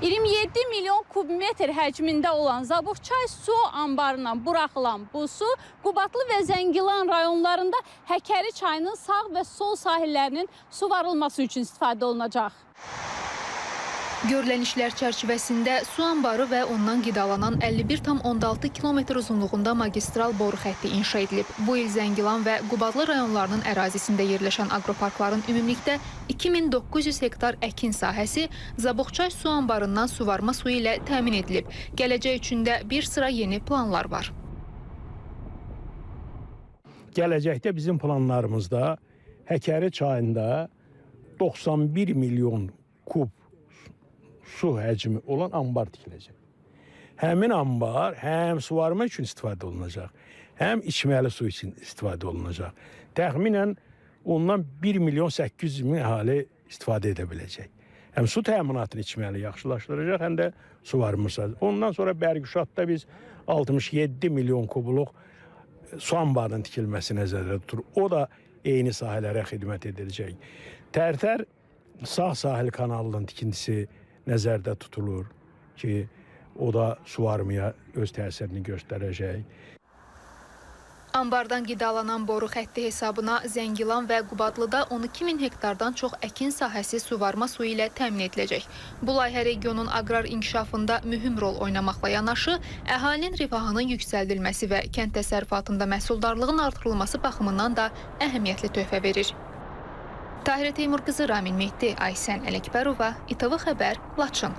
27 milyon kubmetr həcmində olan Zabuqçay su anbarından buraxılan bu su Qubadlı və Zəngilan rayonlarında Həkəri çayının sağ və sol sahillərinin suvarılması üçün istifadə olunacaq. Görülən işlər çərçivəsində su anbarı və ondan qidalanan 51,6 kilometr uzunluğunda magistral boru xətti inşa edilib. Bu il Zəngilan və Qubadlı rayonlarının ərazisində yerləşən aqroparkların ümumilikdə 2900 hektar əkin sahəsi Zabuqçay su anbarından suvarma suyu ilə təmin edilib. Gələcək üçün də bir sıra yeni planlar var. Gələcəkdə bizim planlarımızda Həkəri çayında 91 milyon kub su həcmi olan anbar tikiləcək. Həmin anbar həm suvarma üçün istifadə olunacaq, həm içməli su üçün istifadə olunacaq. Təxminən ondan 1 milyon 800 min əhali istifadə edə biləcək. Həm su təminatını içməli yaxşılaşdıracaq, həm də suvarma. Ondan sonra Bərgüşadda biz 67 milyon kubluq su anbarının tikilməsi nəzərdə tutulur. O da eyni sahələrə xidmət ediləcək. Tərtər sağ sahil kanalının tikintisi nəzərdə tutulur ki, o da suvarmaya öz təsirini göstərəcək. Anbardan qidalanan boru xətti hesabına Zəngilan və Qubadlıda 12.000 hektardan çox əkin sahəsi suvarma suyu ilə təmin ediləcək. Bu layihə regionun aqrar inkişafında mühüm rol oynamaqla yanaşı, əhalinin rifahının yüksəldilməsi və kənd təsərrüfatında məhsuldarlığın artırılması baxımından da əhəmiyyətli töhfə verir. Tahirə Teymur qızı, Ramin Mehdi, Aysən Ələkbərova, İTV Xəbər, Laçın.